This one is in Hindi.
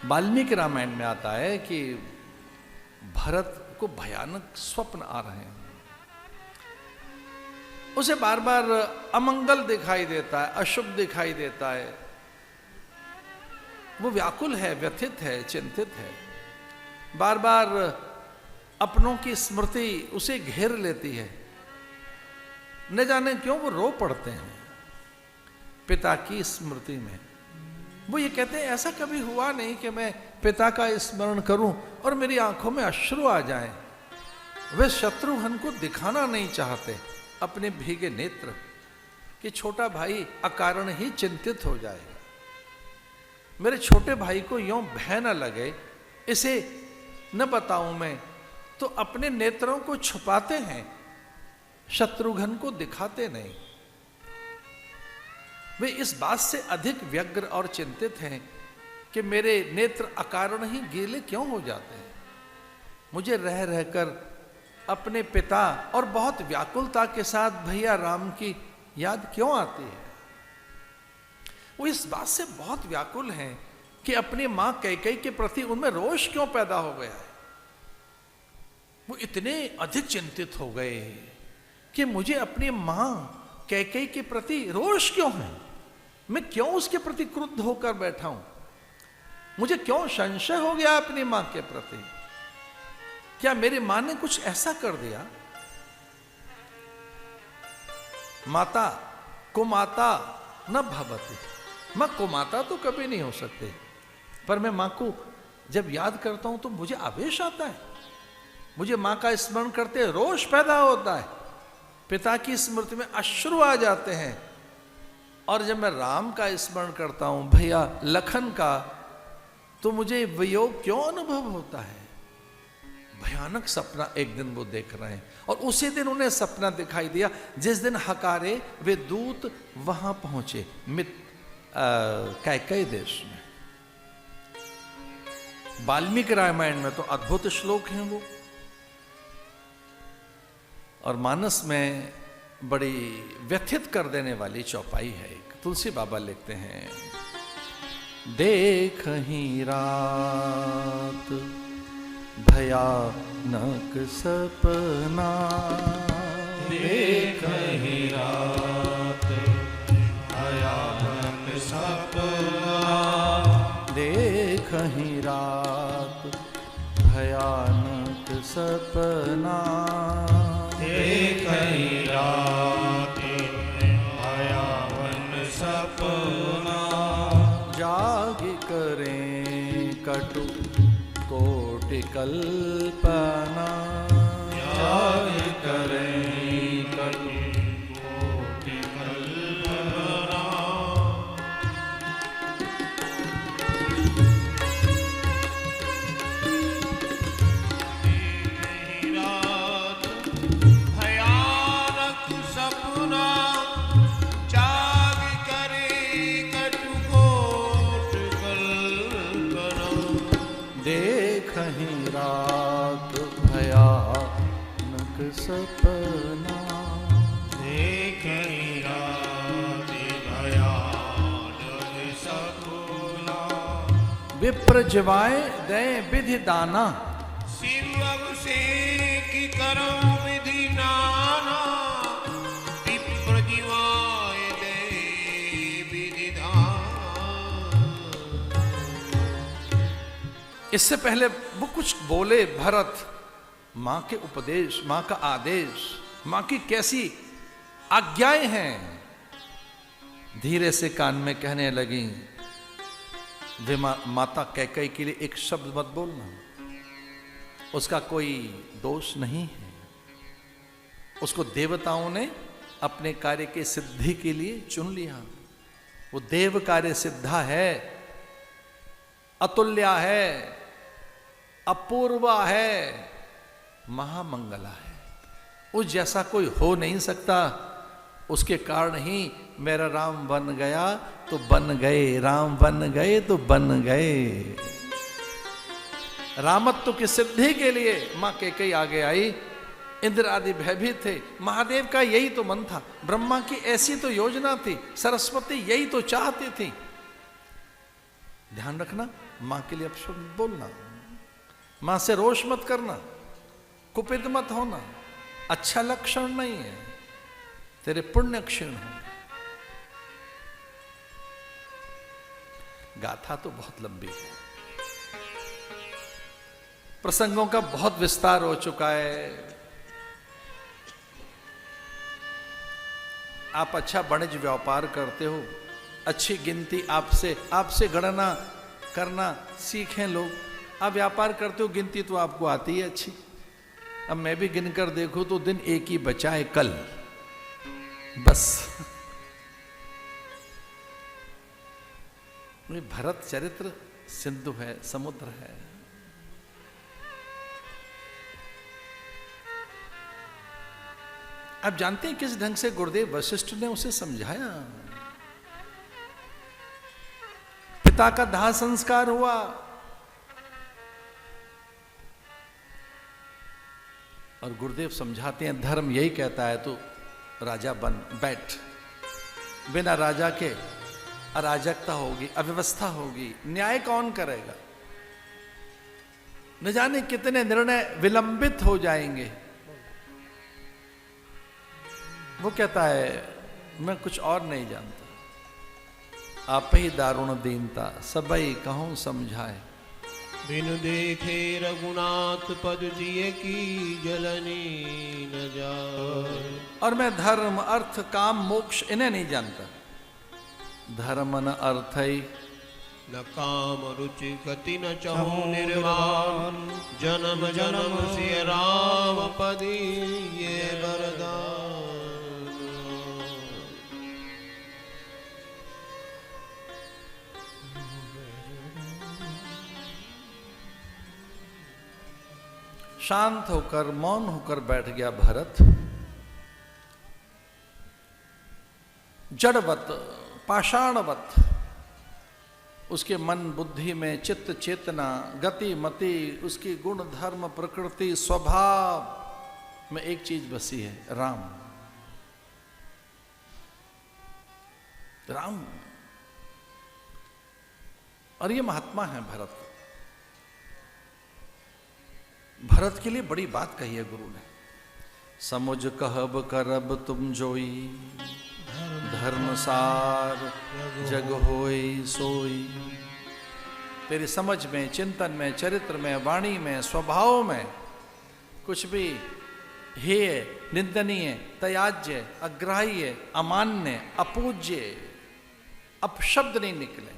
वाल्मीकि रामायण में आता है कि भरत को भयानक स्वप्न आ रहे हैं। उसे बार बार अमंगल दिखाई देता है, अशुभ दिखाई देता है। वो व्याकुल है, व्यथित है, चिंतित है। बार बार अपनों की स्मृति उसे घेर लेती है। न जाने क्यों वो रो पड़ते हैं पिता की स्मृति में। वो ये कहते हैं ऐसा कभी हुआ नहीं कि मैं पिता का स्मरण करूं और मेरी आंखों में अश्रु आ जाएं। वे शत्रुघ्न को दिखाना नहीं चाहते अपने भीगे नेत्र कि छोटा भाई अकारण ही चिंतित हो जाएगा। मेरे छोटे भाई को यों भय न लगे, इसे न बताऊं मैं, तो अपने नेत्रों को छुपाते हैं, शत्रुघ्न को दिखाते नहीं। वे इस बात से अधिक व्यग्र और चिंतित हैं कि मेरे नेत्र अकारण ही गीले क्यों हो जाते हैं। मुझे रह रहकर अपने पिता और बहुत व्याकुलता के साथ भैया राम की याद क्यों आती है। वो इस बात से बहुत व्याकुल हैं कि अपनी मां कैकेयी के प्रति उनमें रोष क्यों पैदा हो गया है। वो इतने अधिक चिंतित हो गए कि मुझे अपनी मां कैकेयी के प्रति रोष क्यों है, मैं क्यों उसके प्रति क्रुद्ध होकर बैठा हूं, मुझे क्यों संशय हो गया अपनी मां के प्रति। क्या मेरी मां ने कुछ ऐसा कर दिया। माता कुमाता न भवति, मां कुमाता तो कभी नहीं हो सकते, पर मैं मां को जब याद करता हूं तो मुझे आवेश आता है, मुझे मां का स्मरण करते रोष पैदा होता है, पिता की स्मृति में अश्रु आ जाते हैं। और जब मैं राम का स्मरण करता हूं, भैया लखन का, तो मुझे वियोग क्यों अनुभव होता है। भयानक सपना एक दिन वो देख रहे हैं और उसी दिन उन्हें सपना दिखाई दिया जिस दिन हकारे वे दूत वहां पहुंचे कैकेयी देश में। वाल्मीकि रामायण में तो अद्भुत श्लोक हैं वो, और मानस में बड़ी व्यथित कर देने वाली चौपाई है। एक तुलसी बाबा लिखते हैं, देख ही रात भयानक सपना, देख ही रात भयानक सपना, देख ही रात भयानक सपना, देख ही रात भयावन सपना, जाग करें कटु कोटि कल्पना, जाग करें कटु कोटि कल्पना, रात भयानक सपना, जाग करें कटु कोटि कल्पना, देख ही रात भयानक सपना, देख ही रात भयानक सपना, विप्र जिवाए दे विधि दाना, शिव अभिषेक करम विधि नाना, विप्र जीवाय दे विधि दाना। इससे पहले वो कुछ बोले भरत, मां के उपदेश, मां का आदेश, मां की कैसी आज्ञाएं हैं, धीरे से कान में कहने लगी, वे माता कैकेयी के लिए एक शब्द मत बोलना, उसका कोई दोष नहीं है। उसको देवताओं ने अपने कार्य के सिद्धि के लिए चुन लिया। वो देव कार्य सिद्धा है, अतुल्या है, अपूर्वा है, महामंगला है। उस जैसा कोई हो नहीं सकता। उसके कारण ही मेरा राम बन गया तो बन गए, राम बन गए तो बन गए। रामत्व की सिद्धि के लिए मां कैकेयी आगे आई। इंद्र आदि भयभीत थे। महादेव का यही तो मन था, ब्रह्मा की ऐसी तो योजना थी, सरस्वती यही तो चाहती थी। ध्यान रखना, मां के लिए अपशब्द बोलना, मां से रोष मत करना, कुपित मत होना, अच्छा लक्षण नहीं है, तेरे पुण्य क्षीण हो। गाथा तो बहुत लंबी है, प्रसंगों का बहुत विस्तार हो चुका है। आप अच्छा वाणिज्य व्यापार करते हो, अच्छी गिनती आपसे गणना करना सीखें लोग। आप व्यापार करते हो, गिनती तो आपको आती है अच्छी। अब मैं भी गिनकर देखूं तो दिन एक ही बचा है, कल, बस। भरत चरित्र सिंधु है, समुद्र है। आप जानते हैं किस ढंग से गुरुदेव वशिष्ठ ने उसे समझाया। पिता का दाह संस्कार हुआ, और गुरुदेव समझाते हैं धर्म यही कहता है तो राजा बन बैठ। बिना राजा के अराजकता होगी, अव्यवस्था होगी, न्याय कौन करेगा? न जाने कितने निर्णय विलंबित हो जाएंगे। वो कहता है मैं कुछ और नहीं जानता, आप ही दारुण दीनता सबई कहूं समझाए। बिनु देखे रघुनाथ पद जिय की जलनी न जाए। और मैं धर्म अर्थ काम मोक्ष इन्हें नहीं जानता। धर्म न अर्थ ही न काम रुचि गति न चहु निर्वाण। जन्म जन्म सिय राम पदी ये वरदान। शांत होकर मौन होकर बैठ गया भरत। जड़वत पाषाणवत उसके मन बुद्धि में चित्त चेतना गति मति उसकी गुण धर्म प्रकृति स्वभाव में एक चीज बसी है, राम। राम, और ये महात्मा है भरत। भरत के लिए बड़ी बात कही है गुरु ने। समुझ कहब करब तुम जोई, धर्मसार जग होई सोई। तेरी समझ में, चिंतन में, चरित्र में, वाणी में, स्वभाव में कुछ भी हेय, निंदनीय, त्याज्य, अग्राह्य, अमान्य, अपूज्य अपशब्द नहीं निकले।